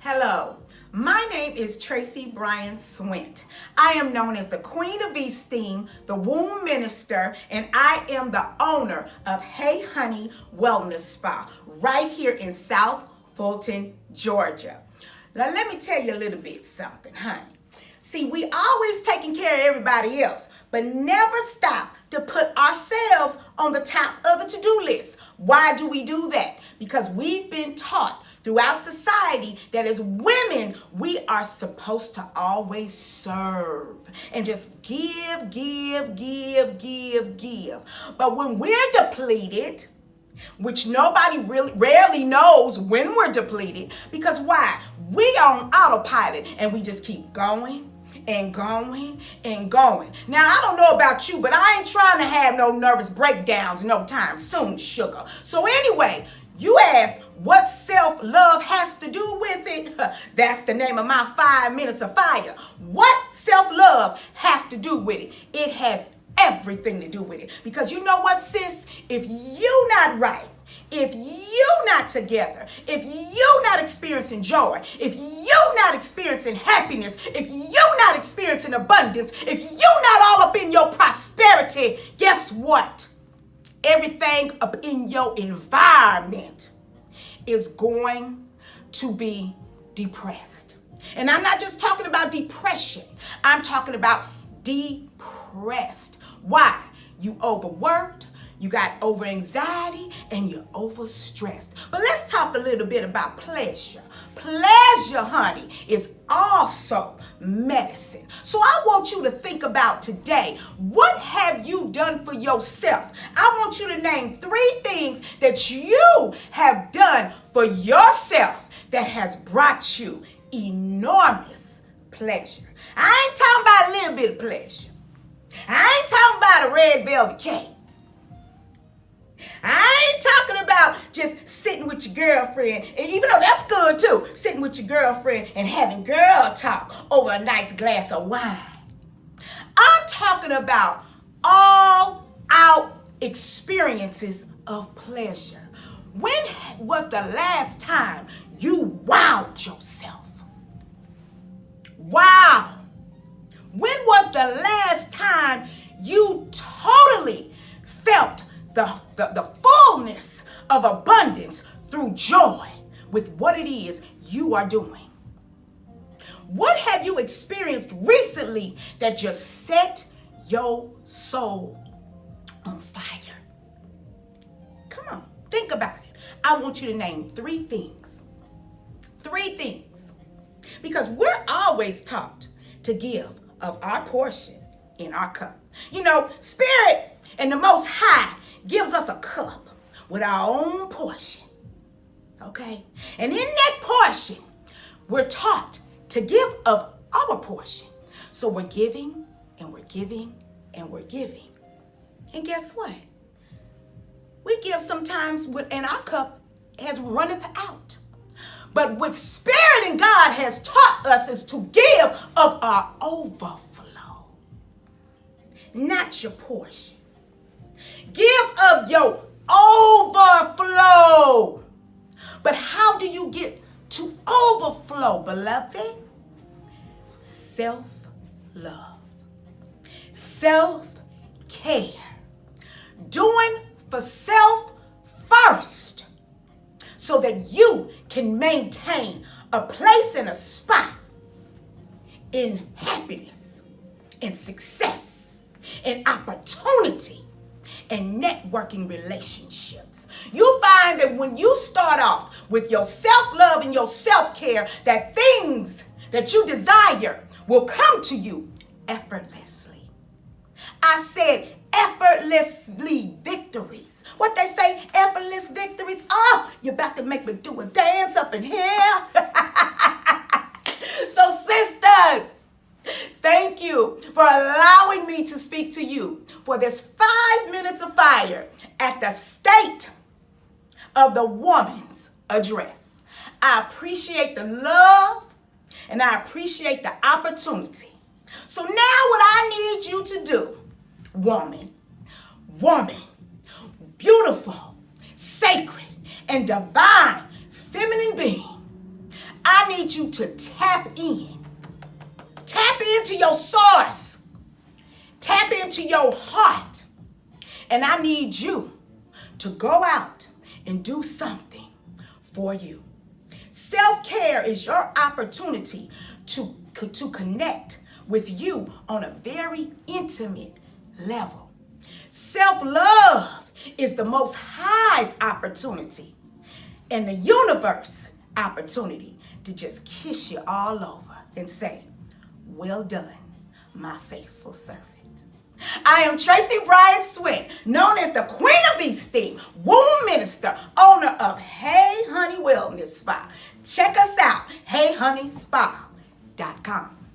Hello, my name is Tracey Bryant Swint. I am known as the Queen of Esteem, the Womb Minister, and I am the owner of Hey Honey Wellness Spa right here in South Fulton, Georgia. Now let me tell you a little bit something, honey. See, we always taking care of everybody else, but never stop to put ourselves on the top of the to-do list. Why do we do that? Because we've been taught throughout society that as women, we are supposed to always serve and just give. But when we're depleted, which nobody really rarely knows when we're depleted, because why? We are on autopilot and we just keep going and going and going. Now, I don't know about you, but I ain't trying to have no nervous breakdowns no time soon, sugar. So anyway, you asked what self-love has to do with it. That's the name of my 5 minutes of fire. What self-love have to do with it? It has everything to do with it. Because you know what, sis? If you not right, if you not together, if you not experiencing joy, if you not experiencing happiness, if you not experiencing abundance, if you not all up in your prosperity, guess what? Everything up in your environment is going to be depressed. And I'm not just talking about depression. I'm talking about depressed. Why? You overworked, you got over anxiety, and you're overstressed. But let's talk a little bit about pleasure. Pleasure, honey, is also medicine. So I want you to think about today, what have you done for yourself? I want you to name 3 things that you have done for yourself that has brought you enormous pleasure. I ain't talking about a little bit of pleasure. I ain't talking about a red velvet cake. I ain't talking about just sitting with your girlfriend, and even though that's good too, sitting with your girlfriend and having girl talk over a nice glass of wine. I'm talking about all out experiences of pleasure. When was the last time you wowed yourself? Wow. When was the last time you totally felt the fullness of abundance through joy with what it is you are doing? What have you experienced recently that just set your soul on fire? Come on, think about it. I want you to name 3 things. 3 things. Because we're always taught to give of our portion in our cup. You know, Spirit and the Most High gives us a cup with our own portion, okay? And in that portion, we're taught to give of our portion. So we're giving and we're giving and we're giving. And guess what? We give sometimes and our cup has runneth out. But what Spirit and God has taught us is to give of our overflow, not your portion. Give of your overflow. But how do you get to overflow, beloved? Self-love. Self-care. Doing for self first so that you can maintain a place and a spot in happiness and success and opportunity and networking relationships. You find that when you start off with your self-love and your self-care, that things that you desire will come to you effortlessly. I said effortlessly victories. What they say, effortless victories. Oh, you're about to make me do a dance up in here. So sisters, thank you for allowing me to speak to you for this 5 minutes of fire at the State of the Woman's Address. I appreciate the love and I appreciate the opportunity. So now what I need you to do, woman, beautiful, sacred, and divine feminine being, I I need you to tap in. Tap into your source. Tap into your heart. And I need you to go out and do something for you. Self-care is your opportunity to connect with you on a very intimate level. Self-love is the most highest opportunity in the universe opportunity to just kiss you all over and say, well done, my faithful servant. I am Tracey Bryant Swint, known as the Queen of Esteem, womb minister, owner of Hey Honey Wellness Spa. Check us out, heyhoneyspa.com.